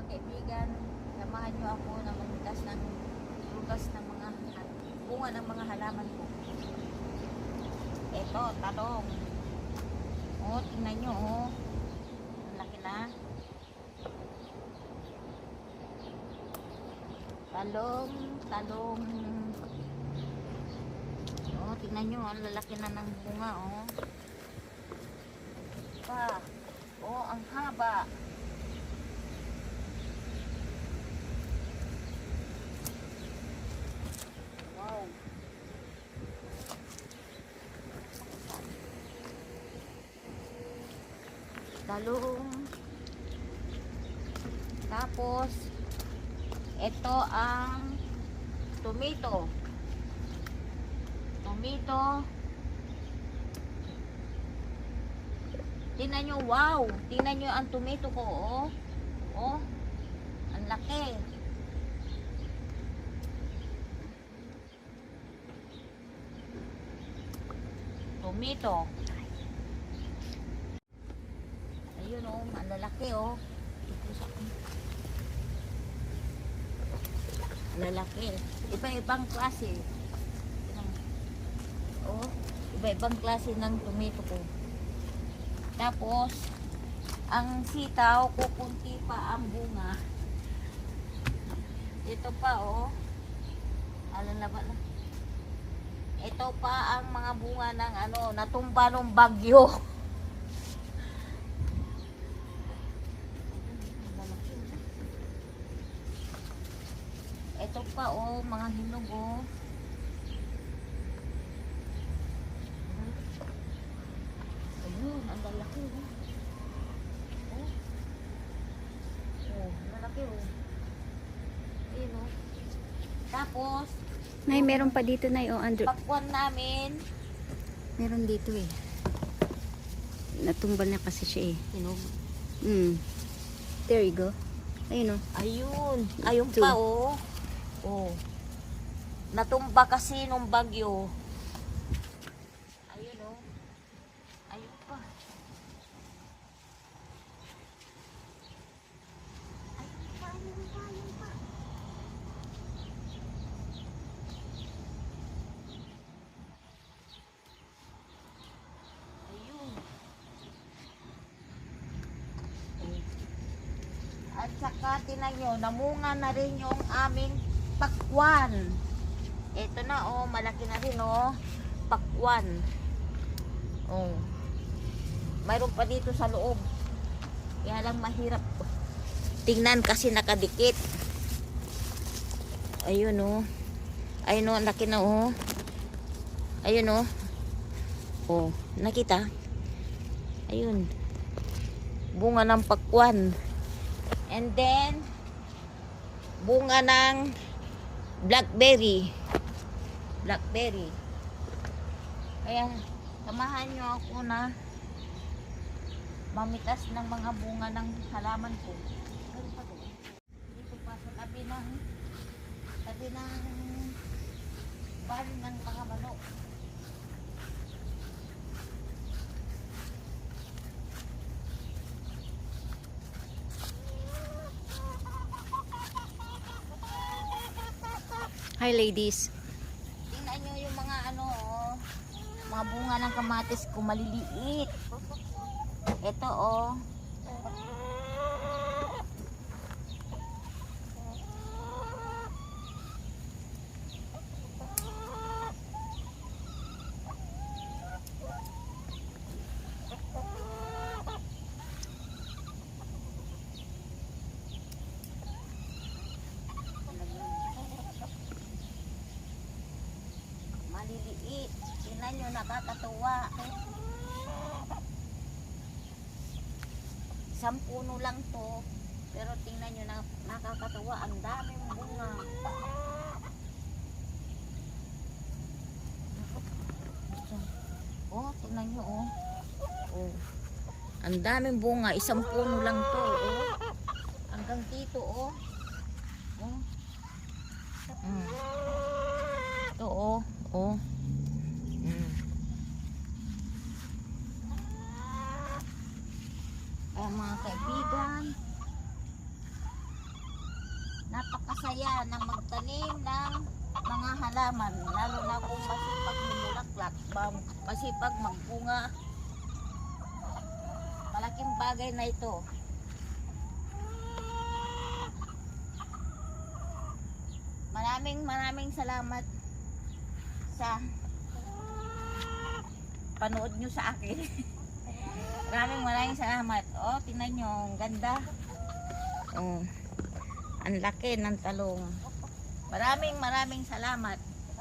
mga kaibigan, samahan nyo ako na maglugas ng mga bunga ng mga halaman ko. Ito, talong. Oh, tingnan nyo, oh. Ang laki na. Talong. Oh, tingnan nyo, ang lalaki na ng bunga, oh. Pa. Oh, ang haba. Wow. Talong. Tapos ito ang tomato. Tingnan nyo, wow. Tingnan nyo ang tomato ko, oh. Oh, ang laki. Tomato. Ayun, oh, ang lalaki, oh. Lalaki. Iba-ibang klase. Oh, iba-ibang klase ng tomato ko. Tapos, ang sitaw, kukunti pa ang bunga. Ito pa, oh. Alalaba na. Ito pa ang mga bunga ng ano, natumba ng bagyo. Ito pa, oh, mga hinog, oh. Ayun, ang lalaki, oh. Oh. Oh, lalaki, oh. Ayun, oh. Tapos, Nay, meron pa dito, Nay. Oh, Andrew. pakwan namin. Meron dito eh. Natumbal na kasi siya eh. Hinog. There you go. Ayun oh. Ayun. Ayun Two. pa, oh. Oh. Natumba kasi nung bagyo. Ayun, oh. Ayun pa. Ayun pa. Ayun. At saka tinan nyo, namunga na rin yung aming pakwan. Ito na, oh, malaki na rin, oh. Pakwan. Oh. Mayroon pa dito sa loob. Kaya lang mahirap tingnan kasi nakadikit. Ayun, oh. Ayun, oh, ang laki na, oh. Ayun, oh. Oh, nakita? Ayun. Bunga ng pakwan. And then, bunga ng blackberry. Kaya, samahan nyo ako na mamitas ng mga bunga ng halaman ko. Dito pa sa tabi ng bali ng mga manok. Hi ladies. Tingnan nyo yung mga ano, oh, mga bunga ng kamatis ko, maliliit. Ito, oh. Maliliit. Tingnan nyo, nakakatuwa. Isang puno lang to. Pero tingnan nyo, nakakatuwa. Ang daming bunga. Oh, tingnan nyo, oh. Oh. Ang daming bunga. Isang puno lang to, oh. Hanggang dito, oh. Oh. Ito, oh. Oh. Ay, mga kaibigan, Napakasaya ng magtanim ng mga halaman, lalo na kung masipag lumulaklak, masipag magbunga. Malaking bagay na ito. Maraming salamat sa panood nyo sa akin. Maraming salamat. Oh, tingnan nyo, ang ganda. Oh, ang laki ng talong. Maraming salamat.